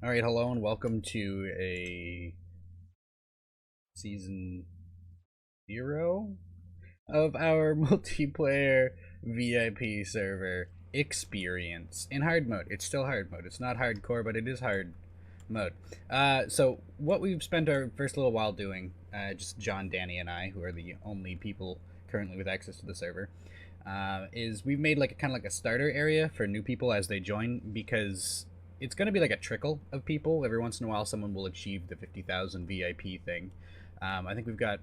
Alright, hello and welcome to a season 0 of our multiplayer VIP server experience in hard mode. It's still hard mode. It's not hardcore, but it is hard mode. So what we've spent our first little while doing, just John, Danny, and I, who are the only people currently with access to the server, is we've made like kind of like a starter area for new people as they join, because it's going to be like a trickle of people. Every once in a while someone will achieve the 50,000 VIP thing. I think we've got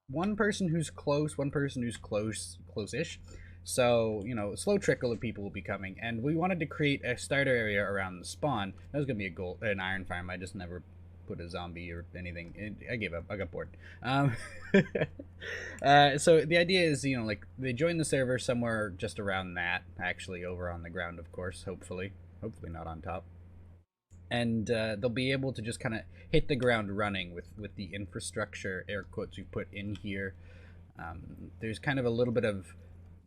one person who's close, one person who's close-ish. So, you know, a slow trickle of people will be coming, and we wanted to create a starter area around the spawn. That was going to be an iron farm. I just never put a zombie or anything. I gave up. I got bored. So the idea is, you know, like, they join the server somewhere just around that, actually, over on the ground, of course, hopefully not on top, and they'll be able to just kind of hit the ground running with the infrastructure, air quotes, we've put in here. There's kind of a little bit of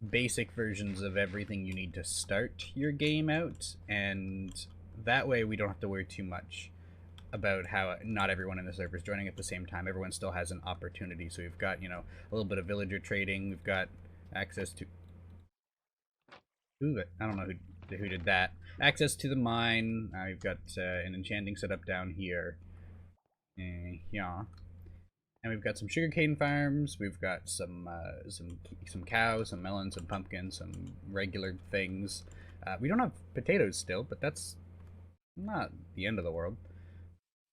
basic versions of everything you need to start your game out, and that way we don't have to worry too much about how not everyone in the server is joining at the same time. Everyone still has an opportunity. So we've got, you know, a little bit of villager trading. We've got access to I don't know who did that. Access to the mine. We've got an enchanting setup down here. Yeah. And we've got some sugarcane farms. We've got some cows, some melons, some pumpkins, some regular things. We don't have potatoes still, but that's not the end of the world.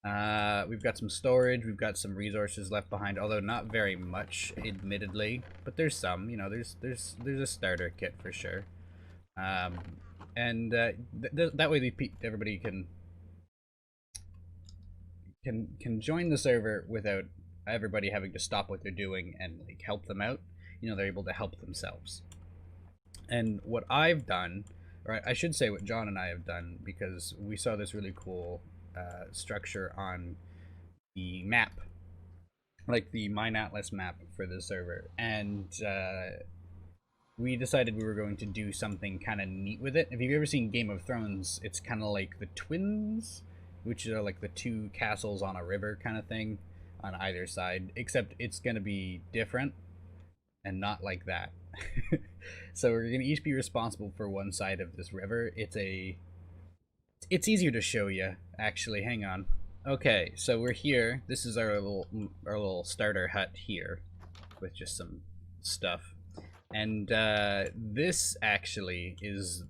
We've got some storage. We've got some resources left behind, although not very much, admittedly. But there's some. You know, there's a starter kit for sure. And that way everybody can join the server without everybody having to stop what they're doing and like help them out. You know, they're able to help themselves. And what I've done, or I should say what John and I have done, because we saw this really cool structure on the map, like the Mine Atlas map for the server, and we decided we were going to do something kind of neat with it. If you've ever seen Game of Thrones, it's kind of like the Twins, which are like the two castles on a river kind of thing on either side, except it's going to be different and not like that. So we're going to each be responsible for one side of this river. It's easier to show you, actually. Hang on. Okay, so we're here. This is our little starter hut here with just some stuff. And this actually is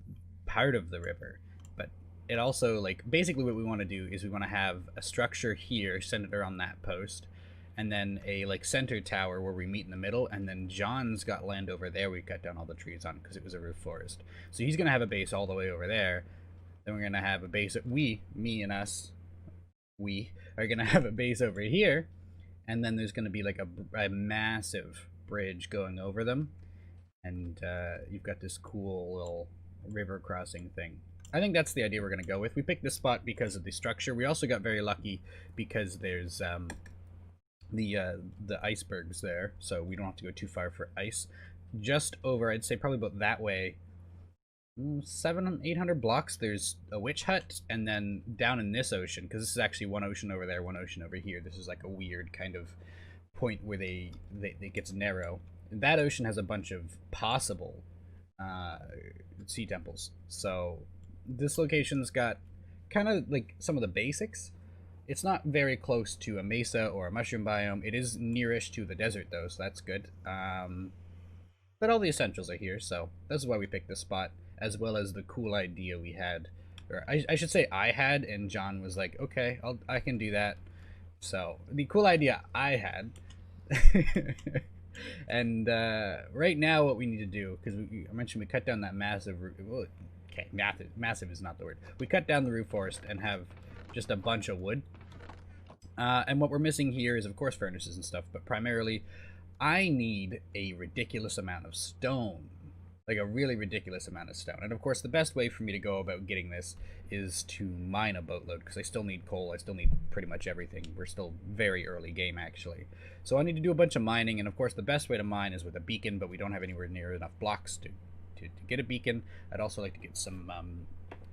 part of the river, but it also, like, basically what we want to do is we want to have a structure here centered on that post, and then a like center tower where we meet in the middle, and then John's got land over there we cut down all the trees on because it was a roof forest. So he's gonna have a base all the way over there. Then we're gonna have a base. We are gonna have a base over here, and then there's gonna be like a massive bridge going over them. And you've got this cool little river crossing thing. I think that's the idea we're going to go with. We picked this spot because of the structure. We also got very lucky because there's the icebergs there, so we don't have to go too far for ice. Just over, I'd say probably about that way, 700-800 blocks, there's a witch hut, and then down in this ocean, because this is actually one ocean over there, one ocean over here. This is like a weird kind of point where it gets narrow. That ocean has a bunch of possible sea temples. So this location's got kind of like some of the basics. It's not very close to a mesa or a mushroom biome. It is nearish to the desert though, so that's good. But all the essentials are here, so that's why we picked this spot, as well as the cool idea we had. Or I should say I had, and John was like, okay, I can do that. So the cool idea I had and right now what we need to do, because I mentioned we cut down that massive okay, massive is not the word. We cut down the roof forest and have just a bunch of wood. And what we're missing here is, of course, furnaces and stuff, but primarily I need a ridiculous amount of stone. Like a really ridiculous amount of stone. And of course, the best way for me to go about getting this is to mine a boatload, because I still need coal. I still need pretty much everything. We're still very early game, actually. So I need to do a bunch of mining, and of course, the best way to mine is with a beacon, but we don't have anywhere near enough blocks to get a beacon. I'd also like to get some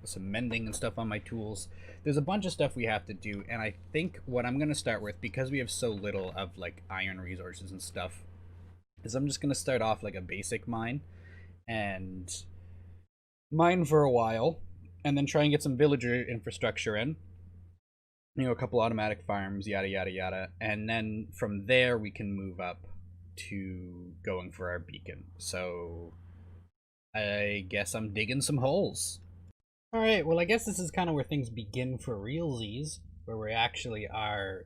some mending and stuff on my tools. There's a bunch of stuff we have to do, and I think what I'm going to start with, because we have so little of like iron resources and stuff, is I'm just going to start off like a basic mine and mine for a while, and then try and get some villager infrastructure in. You know, a couple automatic farms, yada yada yada, and then from there we can move up to going for our beacon. So I guess I'm digging some holes. Alright, well I guess this is kind of where things begin for realsies, where we actually are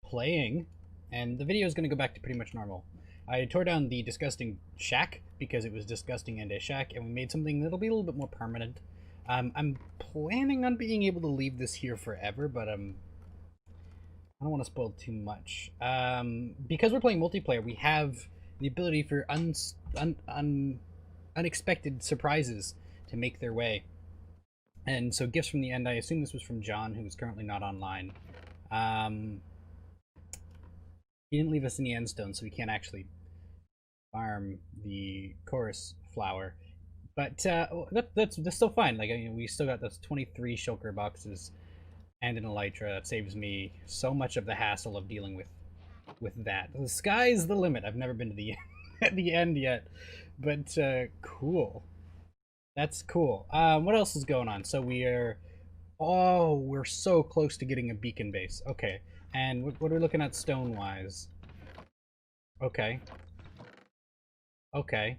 playing, and the video is going to go back to pretty much normal. I tore down the disgusting shack because it was disgusting and a shack, and we made something that'll be a little bit more permanent. I'm planning on being able to leave this here forever, but I don't want to spoil too much. Because we're playing multiplayer, we have the ability for unexpected surprises to make their way. And so gifts from the end, I assume this was from John, who is currently not online. He didn't leave us any endstone, so we can't actually farm the chorus flower. But that's still fine. Like, I mean, we still got those 23 shulker boxes and an elytra. That saves me so much of the hassle of dealing with that. The sky's the limit. I've never been to the at the end yet, but cool. That's cool. What else is going on? So we're so close to getting a beacon base. Okay, and what are we looking at stone-wise? Okay. Okay.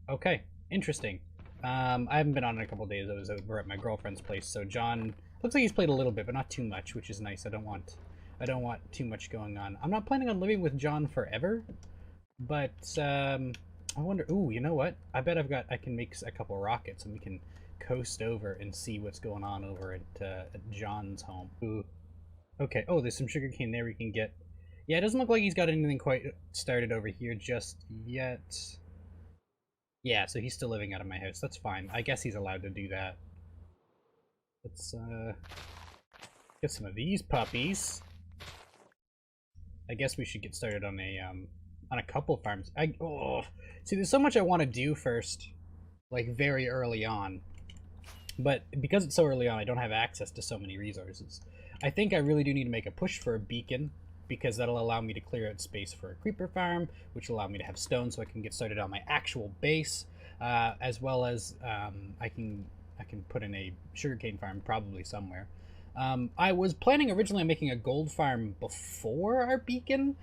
Okay, interesting. I haven't been on in a couple days. I was over at my girlfriend's place, so John looks like he's played a little bit, but not too much, which is nice. I don't want too much going on. I'm not planning on living with John forever, but I wonder. Ooh, you know what? I bet I can make a couple rockets, and we can coast over and see what's going on over at John's home. Ooh. Okay. Oh, there's some sugarcane there we can get. Yeah, it doesn't look like he's got anything quite started over here just yet. Yeah, so he's still living out of my house. That's fine. I guess he's allowed to do that. Let's get some of these puppies. I guess we should get started on a couple farms. See, there's so much I want to do first, like very early on. But because it's so early on, I don't have access to so many resources. I think I really do need to make a push for a beacon, because that'll allow me to clear out space for a creeper farm, which will allow me to have stone so I can get started on my actual base, as well as I can put in a sugarcane farm probably somewhere. I was planning originally on making a gold farm before our beacon,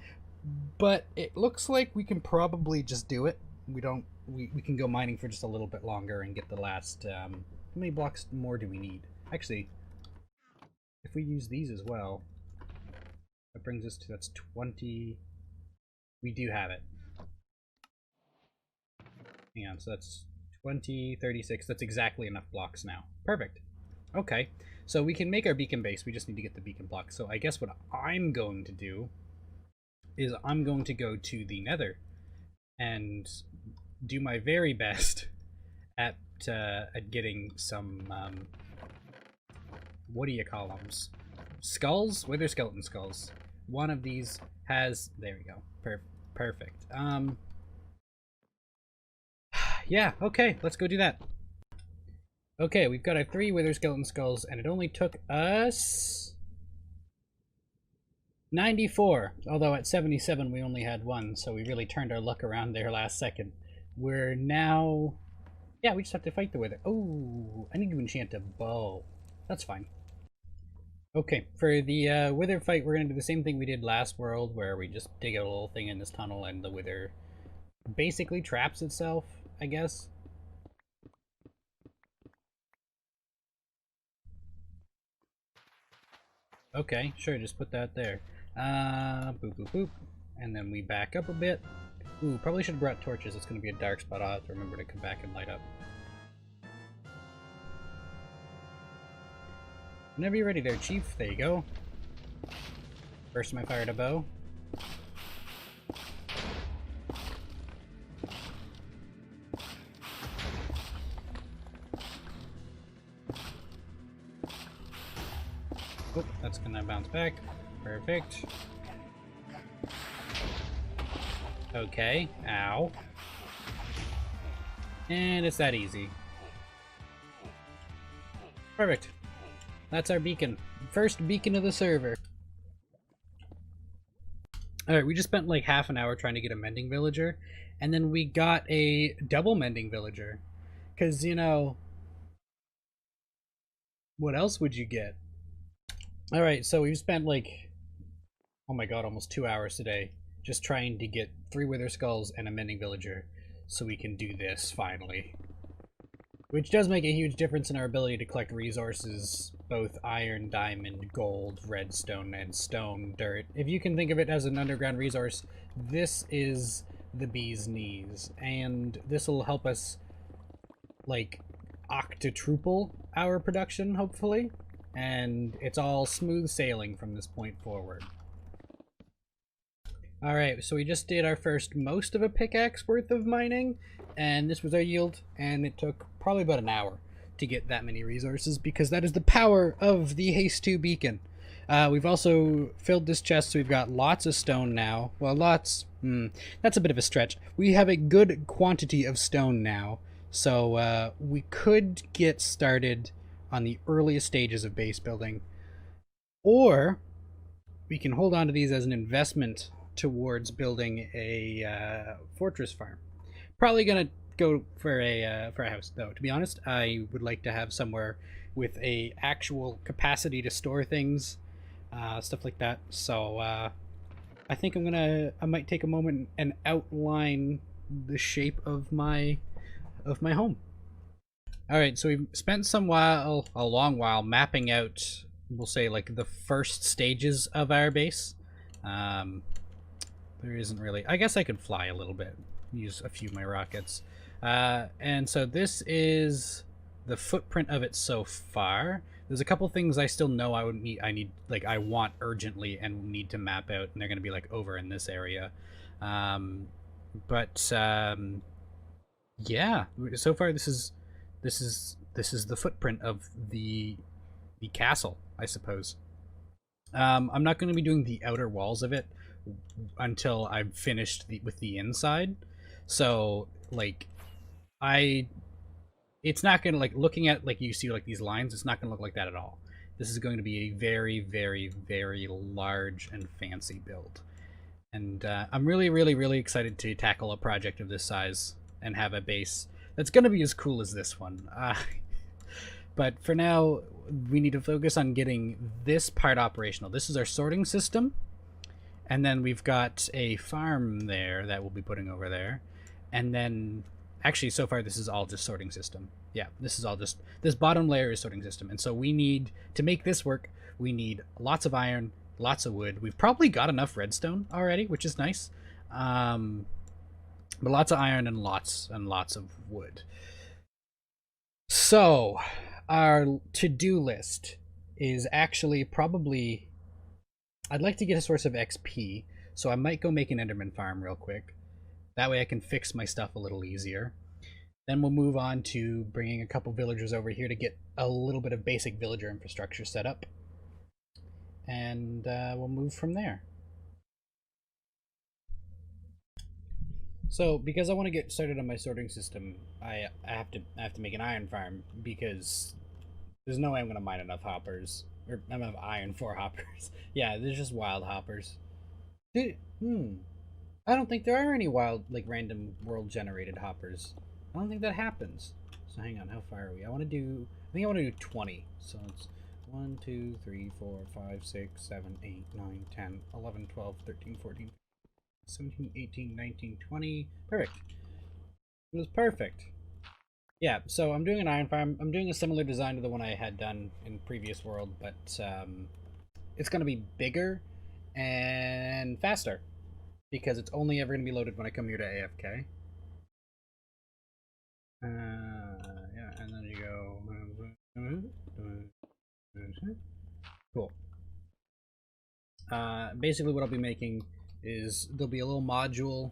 but it looks like we can probably just do it. We can go mining for just a little bit longer and get the last, how many blocks more do we need? Actually, if we use these as well, that brings us to, that's 20. We do have it. Hang on, so that's 20, 36. That's exactly enough blocks now. Perfect. Okay, so we can make our beacon base. We just need to get the beacon block. So I guess what I'm going to do is I'm going to go to the Nether and do my very best at getting some, what do you call them? Skulls? Wither skeleton skulls. One of these has, there we go, perfect. Yeah, okay, let's go do that. Okay, we've got our 3 wither skeleton skulls, and it only took us 94, although at 77 we only had 1, so we really turned our luck around there last second. We're now, yeah, we just have to fight the wither. Oh, I need to enchant a bow. That's fine. Okay, for the wither fight, we're going to do the same thing we did last world, where we just dig a little thing in this tunnel and the wither basically traps itself, I guess. Okay, sure, just put that there. Boop, boop, boop. And then we back up a bit. Ooh, probably should have brought torches. It's going to be a dark spot. I'll have to remember to come back and light up. Whenever you're ready there, Chief. There you go. First time I fired a bow. Oh, that's gonna bounce back. Perfect. Okay. Ow. And it's that easy. Perfect. That's our beacon. First beacon of the server. Alright, we just spent like half an hour trying to get a mending villager, and then we got a double mending villager. Because, you know, what else would you get? Alright, so we've spent like, oh my god, almost 2 hours today just trying to get 3 wither skulls and a mending villager so we can do this finally. Which does make a huge difference in our ability to collect resources, both iron, diamond, gold, redstone, and stone, dirt. If you can think of it as an underground resource, this is the bee's knees. And this will help us, like, octotruple our production, hopefully. And it's all smooth sailing from this point forward. Alright, so we just did our first most of a pickaxe worth of mining, and this was our yield, and it took probably about an hour to get that many resources, because that is the power of the Haste 2 beacon. We've also filled this chest, so we've got lots of stone now. Well, lots, that's a bit of a stretch. We have a good quantity of stone now, so we could get started on the earliest stages of base building, or we can hold on to these as an investment towards building a fortress farm. Probably gonna go for a house though. To be honest, I would like to have somewhere with a actual capacity to store things, stuff like that. So I think I might take a moment and outline the shape of my home. All right, so we've spent a long while mapping out, we'll say, like the first stages of our base. There isn't really, I guess I could fly a little bit, use a few of my rockets. And so this is the footprint of it so far. There's a couple things I still know I want urgently and need to map out, and they're going to be like over in this area. Yeah, so far this is the footprint of the castle, I suppose. I'm not going to be doing the outer walls of it until I've finished with the inside. So, like, it's not going to, like, looking at, like, you see, like, these lines, it's not going to look like that at all. This is going to be a very, very, very large and fancy build. And I'm really, really, really excited to tackle a project of this size and have a base that's going to be as cool as this one. But for now, we need to focus on getting this part operational. This is our sorting system. And then we've got a farm there that we'll be putting over there. And then, actually, so far, this is all just sorting system. Yeah, this is all just, this bottom layer is sorting system. And so we need, to make this work, we need lots of iron, lots of wood. We've probably got enough redstone already, which is nice. But lots of iron and lots of wood. So, our to-do list is actually probably, I'd like to get a source of XP, so I might go make an Enderman farm real quick. That way I can fix my stuff a little easier. Then we'll move on to bringing a couple villagers over here to get a little bit of basic villager infrastructure set up. And we'll move from there. So, because I want to get started on my sorting system, I have to make an iron farm, because there's no way I'm going to mine enough hoppers. Or I'm gonna have iron for hoppers. Yeah, there's just wild hoppers. I don't think there are any wild, like, random world-generated hoppers. I don't think that happens. So hang on, how far are we? I think I want to do 20. So it's 1, 2, 3, 4, 5, 6, 7, 8, 9, 10, 11, 12, 13, 14, 17, 18, 19, 20. Perfect. It was perfect. Yeah, so I'm doing an iron farm. I'm doing a similar design to the one I had done in previous world, but it's going to be bigger and faster, because it's only ever going to be loaded when I come here to AFK. Yeah, and then you go... Cool. Basically what I'll be making is there'll be a little module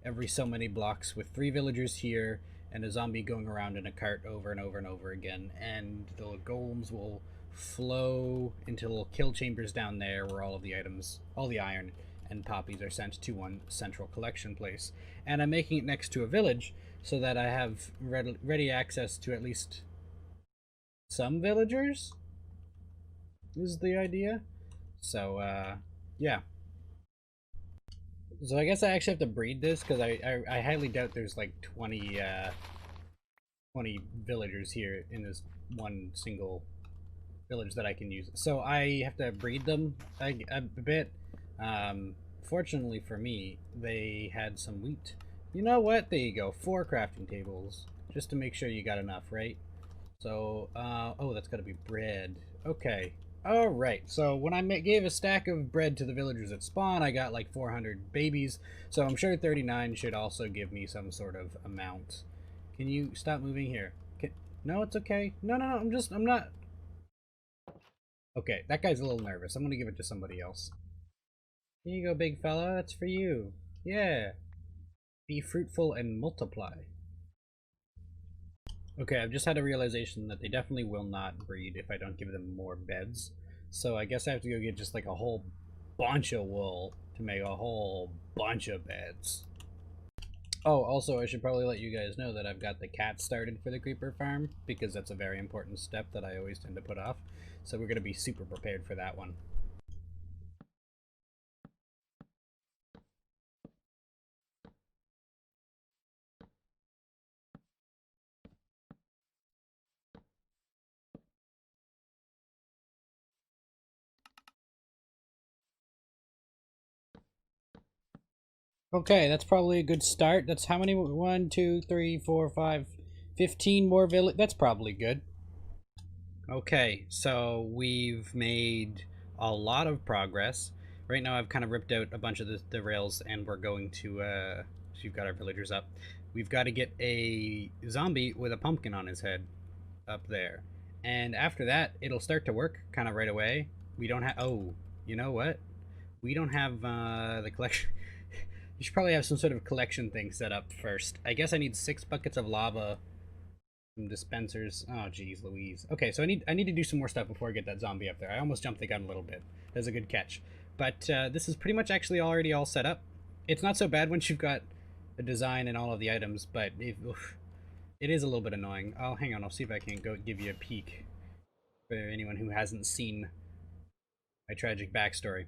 every so many blocks with 3 villagers here, and a zombie going around in a cart over and over and over again, and the golems will flow into little kill chambers down there where all of the items, all the iron and poppies are sent to one central collection place. And I'm making it next to a village so that I have ready access to at least some villagers is the idea. So, yeah. So I guess I actually have to breed this because I highly doubt there's like 20 villagers here in this one single village that I can use. So I have to breed them a bit. Fortunately for me, they had some wheat. You know what? There you go. 4 crafting tables. Just to make sure you got enough, right? So, oh, that's got to be bread. Okay. Alright, so when I gave a stack of bread to the villagers at spawn, I got like 400 babies, so I'm sure 39 should also give me some sort of amount. Can you stop moving here? No, it's okay. No, no, no, I'm not... Okay, that guy's a little nervous. I'm gonna give it to somebody else. Here you go, big fella. That's for you. Yeah. Be fruitful and multiply. Okay, I've just had a realization that they definitely will not breed if I don't give them more beds. So I guess I have to go get just like a whole bunch of wool to make a whole bunch of beds. Oh, also I should probably let you guys know that I've got the cat started for the creeper farm because that's a very important step that I always tend to put off. So we're going to be super prepared for that one. Okay, that's probably a good start. That's how many? 1, 2, 3, 4, 5, 15 more village. That's probably good. Okay, so we've made a lot of progress. Right now I've kind of ripped out a bunch of the rails and we're going to, so you've got our villagers up. We've got to get a zombie with a pumpkin on his head up there. And after that, it'll start to work kind of right away. We don't have, oh, you know what? We don't have the collection. You should probably have some sort of collection thing set up first. I guess I need 6 buckets of lava, some dispensers. Oh, geez, Louise. Okay, so I need to do some more stuff before I get that zombie up there. I almost jumped the gun a little bit. That's a good catch. But this is pretty much actually already all set up. It's not so bad once you've got the design and all of the items, but it is a little bit annoying. Oh, hang on. I'll see if I can go give you a peek for anyone who hasn't seen my tragic backstory.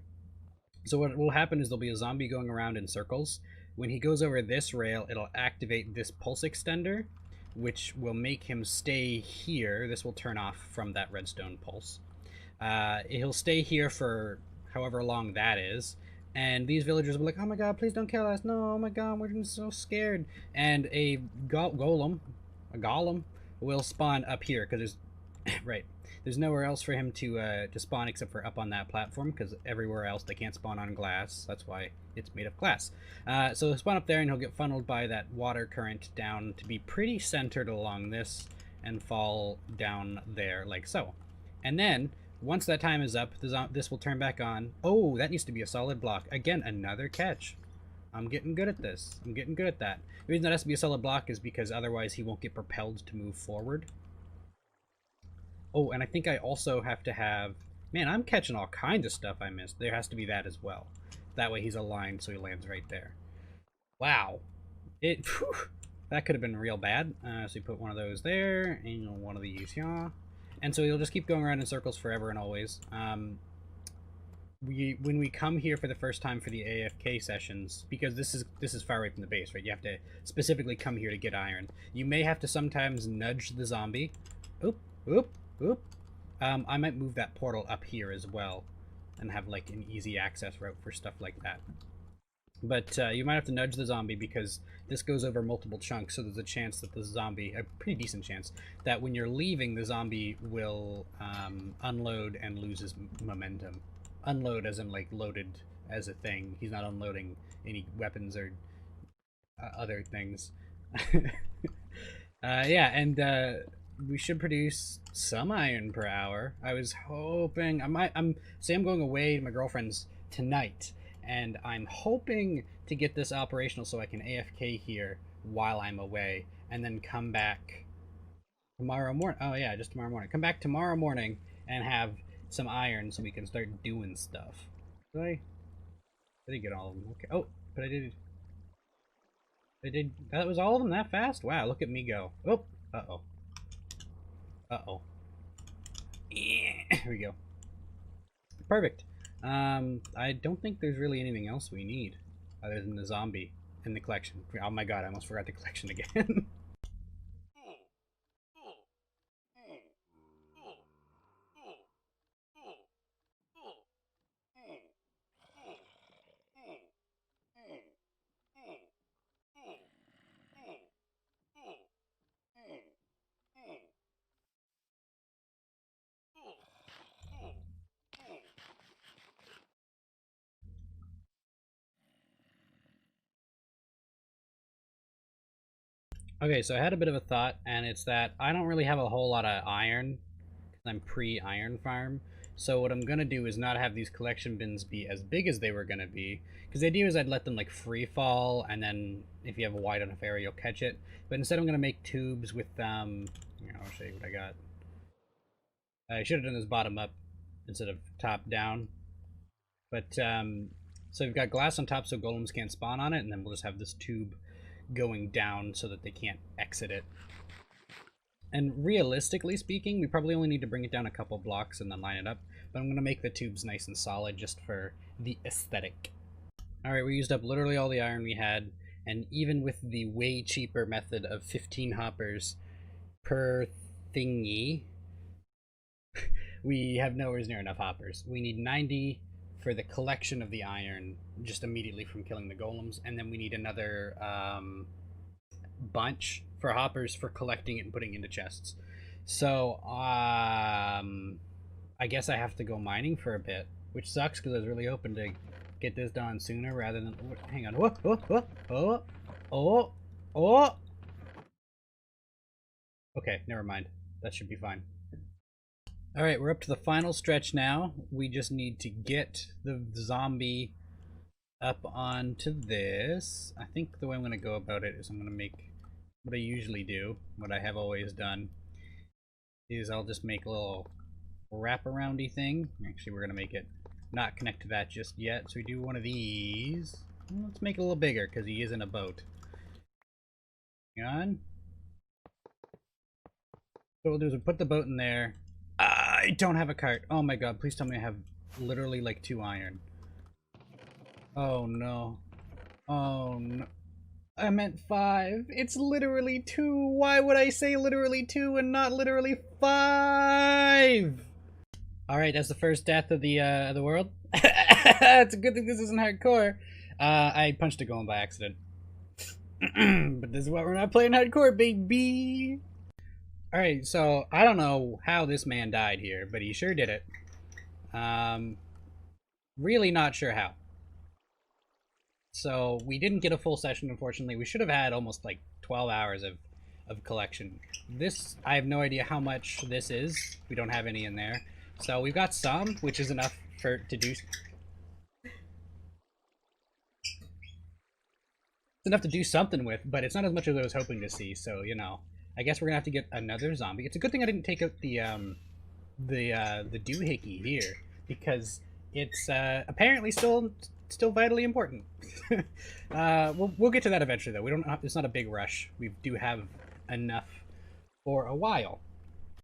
So what will happen is there'll be a zombie going around in circles. When he goes over this rail, it'll activate this pulse extender, which will make him stay here. This will turn off from that redstone pulse. He'll stay here for however long that is. And these villagers will be like, oh my god, please don't kill us. No, oh my god, we're so scared. And a golem will spawn up here, because there's, right, there's nowhere else for him to spawn except for up on that platform, because everywhere else they can't spawn on glass. That's why it's made of glass. So he'll spawn up there and he'll get funneled by that water current down to be pretty centered along this and fall down there like so. And then once that time is up, this will turn back on. Oh, that needs to be a solid block. Again, another catch. I'm getting good at this. I'm getting good at that. The reason that has to be a solid block is because otherwise he won't get propelled to move forward. Oh, and I think I also have to have... Man, I'm catching all kinds of stuff I missed. There has to be that as well. That way he's aligned so he lands right there. Wow. Whew, that could have been real bad. So you put one of those there, and one of these here. And so you'll just keep going around in circles forever and always. When we come here for the first time for the AFK sessions, because this is far away from the base, right? You have to specifically come here to get iron. You may have to sometimes nudge the zombie. Oop, oop, oop. I might move that portal up here as well, and have like an easy access route for stuff like that. But you might have to nudge the zombie because this goes over multiple chunks, so there's a chance that the zombie, a pretty decent chance, that when you're leaving, the zombie will unload and loses momentum. Unload as in like loaded as a thing. He's not unloading any weapons or other things. Yeah, and we should produce some iron per hour. I was hoping I'm going away to my girlfriend's tonight, and I'm hoping to get this operational so I can AFK here while I'm away, and then come back tomorrow morning. Oh yeah, just tomorrow morning. Come back tomorrow morning and have some iron so we can start doing stuff. Did I get all of them? Okay. Oh, but I did. That was all of them that fast? Wow, look at me go. Oh, uh-oh. Uh-oh. Here we go. Perfect. I don't think there's really anything else we need other than the zombie in the collection. Oh my god, I almost forgot the collection again. Okay, so I had a bit of a thought, and it's that I don't really have a whole lot of iron, because I'm pre-iron farm. So what I'm going to do is not have these collection bins be as big as they were going to be, because the idea is I'd let them like free fall, and then if you have a wide enough area, you'll catch it. But instead I'm going to make tubes with, I'll show you what I got. I should have done this bottom up instead of top down. But, so we've got glass on top so golems can't spawn on it, and then we'll just have this tube going down so that they can't exit it. And realistically speaking, we probably only need to bring it down a couple blocks and then line it up. But I'm going to make the tubes nice and solid just for the aesthetic. Alright, we used up literally all the iron we had. And even with the way cheaper method of 15 hoppers per thingy, we have nowhere near enough hoppers. We need 90 for the collection of the iron just immediately from killing the golems, and then we need another bunch for hoppers for collecting it and putting into chests. So I guess I have to go mining for a bit, which sucks because I was really hoping to get this done sooner rather than... Hang on. Oh. Okay, never mind. That should be fine. Alright, we're up to the final stretch now. We just need to get the zombie up onto this. I think the way I'm going to go about it is I'm going to make what I usually do, what I have always done, is I'll just make a little wrap-aroundy thing. Actually, we're going to make it not connect to that just yet. So we do one of these. Let's make it a little bigger because he is in a boat. Hang on. So what we'll do is we'll put the boat in there. I don't have a cart. Oh my god, please tell me I have literally like 2 iron. Oh no. Oh no. I meant 5. It's literally 2. Why would I say literally 2 and not literally 5? Alright, that's the first death of the world. It's a good thing this isn't hardcore. I punched a golem by accident. But this is why we're not playing hardcore, baby. Alright, so I don't know how this man died here, but he sure did it. Really not sure how. So we didn't get a full session, unfortunately. We should have had almost like 12 hours of collection. This, I have no idea how much this is. We don't have any in there. So we've got some, which is enough to do... It's enough to do something with, but it's not as much as I was hoping to see, so, you know. I guess we're gonna have to get another zombie. It's a good thing I didn't take out the doohickey here, because it's apparently still vitally important. We'll get to that eventually, though. We don't. It's not a big rush. We do have enough for a while.